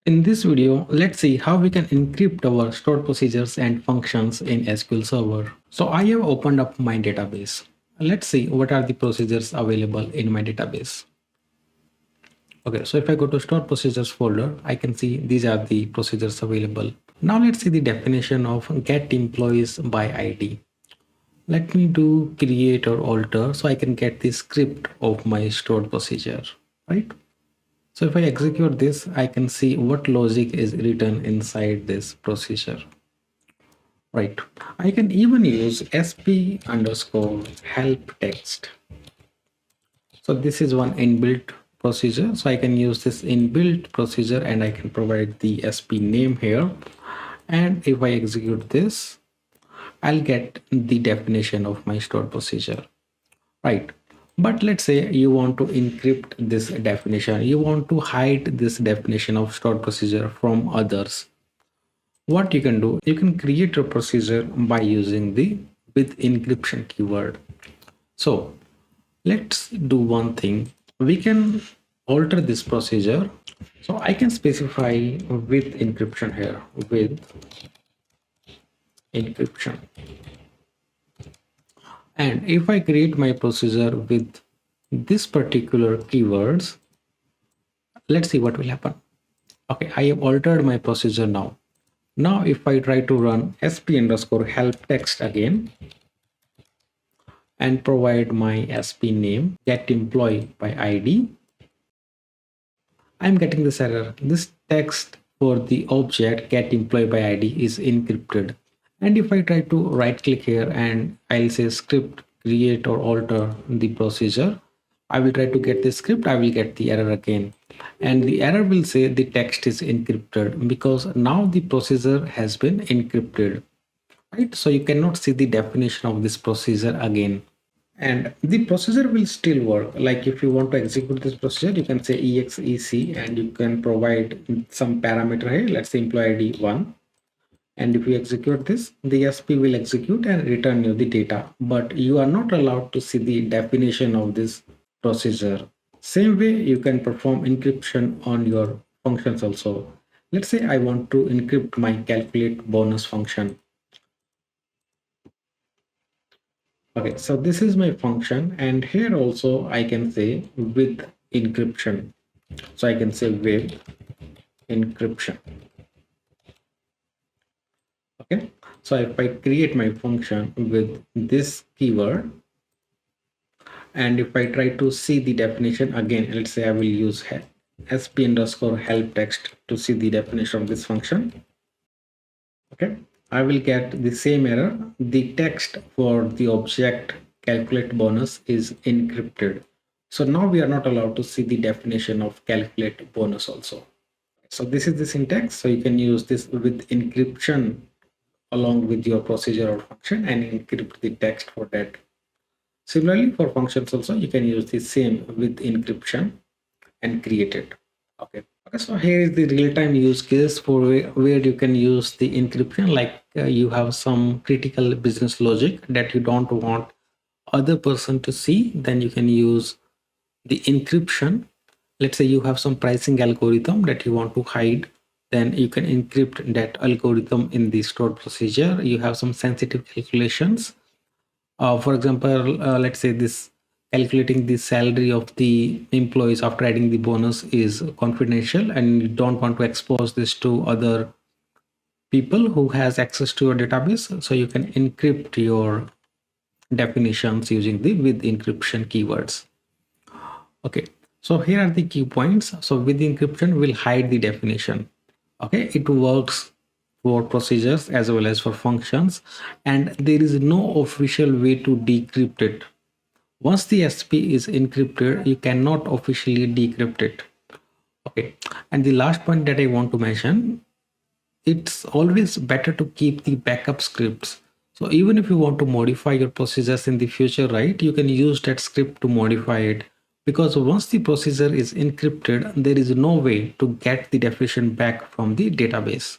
In this video, let's see how we can encrypt our stored procedures and functions in SQL Server. So I have opened up my database. Let's see what are the procedures available in my database. Okay, so if I go to stored procedures folder, I can see these are the procedures available. Now let's see the definition of get employees by ID. Let me do create or alter so I can get the script of my stored procedure, right? So if I execute this, I can see what logic is written inside this procedure. Right. I can even use sp underscore help text. So this is one inbuilt procedure. So I can use this inbuilt procedure and I can provide the sp name here. And if I execute this, I'll get the definition of my stored procedure. Right. But let's say you want to encrypt this definition. You want to hide this definition of stored procedure from others. What you can do, you can create a procedure by using the with encryption keyword. So let's do one thing. We can alter this procedure. So I can specify with encryption here, with encryption. And if I create my procedure with this particular keywords, let's see what will happen. Okay, I have altered my procedure now. Now if I try to run sp underscore help text again and provide my sp name, get employee by ID, I'm getting this error. This text for the object get employee by ID is encrypted. And if I try to right click here and I'll say script create or alter the procedure, I will try to get the script, I will get the error again. And the error will say the text is encrypted because now the procedure has been encrypted, right? So you cannot see the definition of this procedure again. And the procedure will still work. Like if you want to execute this procedure, you can say exec and you can provide some parameter here. Let's say employee ID 1. And if you execute this, the SP will execute and return you the data, but you are not allowed to see the definition of this procedure. Same way you can perform encryption on your functions also. Let's say I want to encrypt my calculate bonus function. Okay, so this is my function, and here also I can say with encryption. So I can say with encryption. Okay, so if I create my function with this keyword and if I try to see the definition again, let's say I will use sp underscore help text to see the definition of this function. Okay, I will get the same error. The text for the object calculate bonus is encrypted. So now we are not allowed to see the definition of calculate bonus also. So this is the syntax. So you can use this with encryption along with your procedure or function and encrypt the text for that. Similarly, for functions also, you can use the same with encryption and create it. Okay. So here is the real-time use case for where you can use the encryption, like you have some critical business logic that you don't want other person to see, then you can use the encryption. Let's say you have some pricing algorithm that you want to hide, then you can encrypt that algorithm in the stored procedure. You have some sensitive calculations. For example, let's say this calculating the salary of the employees after adding the bonus is confidential and you don't want to expose this to other people who has access to your database. So you can encrypt your definitions using the with encryption keywords. Okay, so here are the key points. So with encryption, we'll hide the definition. Okay, it works for procedures as well as for functions, and there is no official way to decrypt it. Once the SP is encrypted, you cannot officially decrypt it. Okay, and the last point that I want to mention, it's always better to keep the backup scripts. So even if you want to modify your procedures in the future, right, you can use that script to modify it, because once the procedure is encrypted, there is no way to get the definition back from the database.